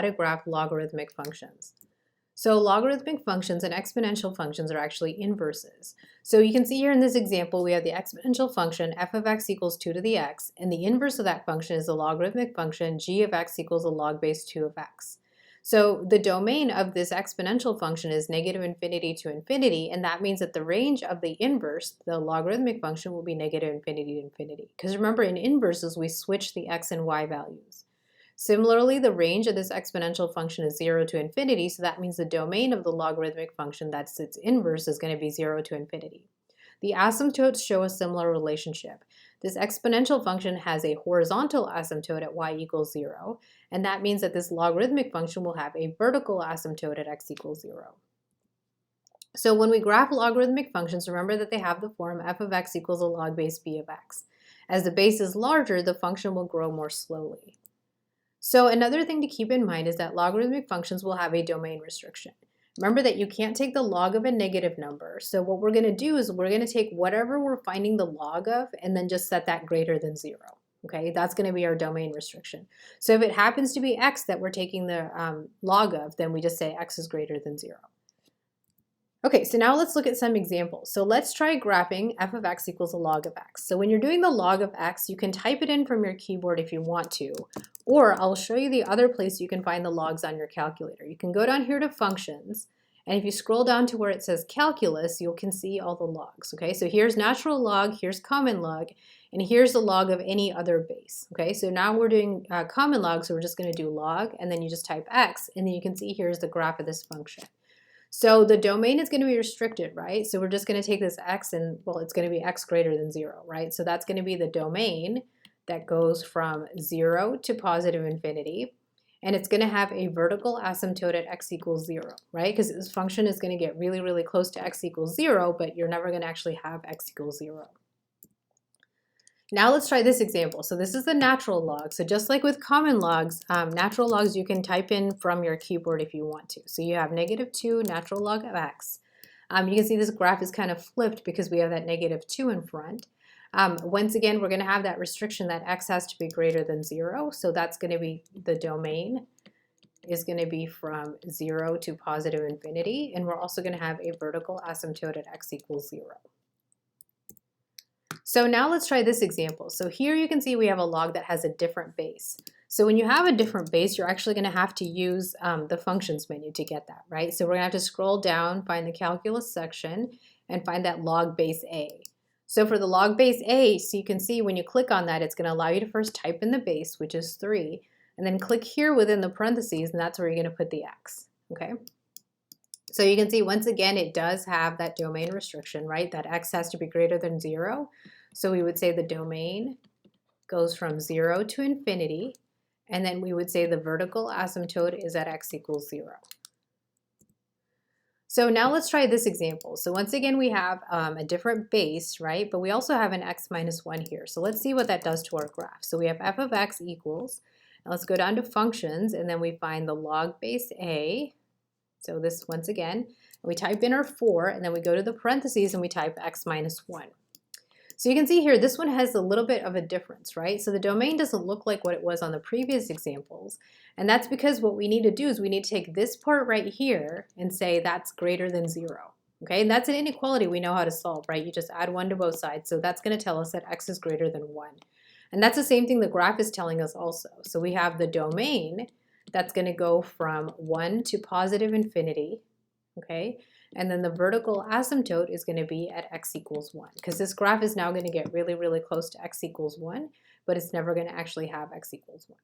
to graph logarithmic functions. So logarithmic functions and exponential functions are actually inverses. So you can see here in this example, we have the exponential function f of x equals 2 to the x, and the inverse of that function is the logarithmic function g of x equals a log base 2 of x. So the domain of this exponential function is negative infinity to infinity, and that means that the range of the inverse, the logarithmic function, will be negative infinity to infinity. Because remember, in inverses, we switch the x and y values. Similarly, the range of this exponential function is 0 to infinity, so that means the domain of the logarithmic function, that's its inverse, is going to be 0 to infinity. The asymptotes show a similar relationship. This exponential function has a horizontal asymptote at y equals 0, and that means that this logarithmic function will have a vertical asymptote at x equals 0. So when we graph logarithmic functions, remember that they have the form f of x equals a log base b of x. As the base is larger, the function will grow more slowly. So another thing to keep in mind is that logarithmic functions will have a domain restriction. Remember that you can't take the log of a negative number. So what we're going to do is we're going to take whatever we're finding the log of and then just set that greater than 0. Okay, that's going to be our domain restriction. So if it happens to be x that we're taking the log of, then we just say x is greater than 0. Okay, so now let's look at some examples. So let's try graphing f of x equals a log of x. So when you're doing the log of x, you can type it in from your keyboard if you want to, or I'll show you the other place you can find the logs on your calculator. You can go down here to functions, and if you scroll down to where it says calculus, you can see all the logs. Okay, so here's natural log, here's common log, and here's the log of any other base. Okay, so now we're doing common log, so we're just going to do log, and then you just type x, and then you can see here's the graph of this function. So the domain is going to be restricted, right? So we're just going to take this x and, well, it's going to be x greater than 0, right? So that's going to be the domain that goes from 0 to positive infinity. And it's going to have a vertical asymptote at x equals 0, right? Because this function is going to get really, really close to x equals 0, but you're never going to actually have x equals 0. Now let's try this example. So this is the natural log. So just like with common logs, natural logs you can type in from your keyboard if you want to. So you have -2 natural log of x. You can see this graph is kind of flipped because we have that -2 in front. Once again, we're going to have that restriction that x has to be greater than 0. So that's going to be the domain is going to be from 0 to positive infinity. And we're also going to have a vertical asymptote at x equals 0. So now let's try this example. So here you can see we have a log that has a different base. So when you have a different base, you're actually going to have to use the functions menu to get that, right? So we're going to have to scroll down, find the calculus section, and find that log base A. So for the log base A, so you can see when you click on that, it's going to allow you to first type in the base, which is 3, and then click here within the parentheses, and that's where you're going to put the x, okay? So you can see once again, it does have that domain restriction, right? That x has to be greater than 0. So we would say the domain goes from 0 to infinity, and then we would say the vertical asymptote is at x equals 0. So now let's try this example. So once again, we have a different base, right? But we also have an x minus 1 here. So let's see what that does to our graph. So we have f of x equals, and let's go down to functions, and then we find the log base A. So this, once again, we type in our 4, and then we go to the parentheses and we type x minus 1. So you can see here, this one has a little bit of a difference, right? So the domain doesn't look like what it was on the previous examples. And that's because what we need to do is we need to take this part right here and say that's greater than 0. Okay, and that's an inequality we know how to solve, right? You just add 1 to both sides. So that's going to tell us that x is greater than 1. And that's the same thing the graph is telling us also. So we have the domain that's going to go from 1 to positive infinity, okay? And then the vertical asymptote is going to be at x equals 1, because this graph is now going to get really, really close to x equals 1, but it's never going to actually have x equals 1.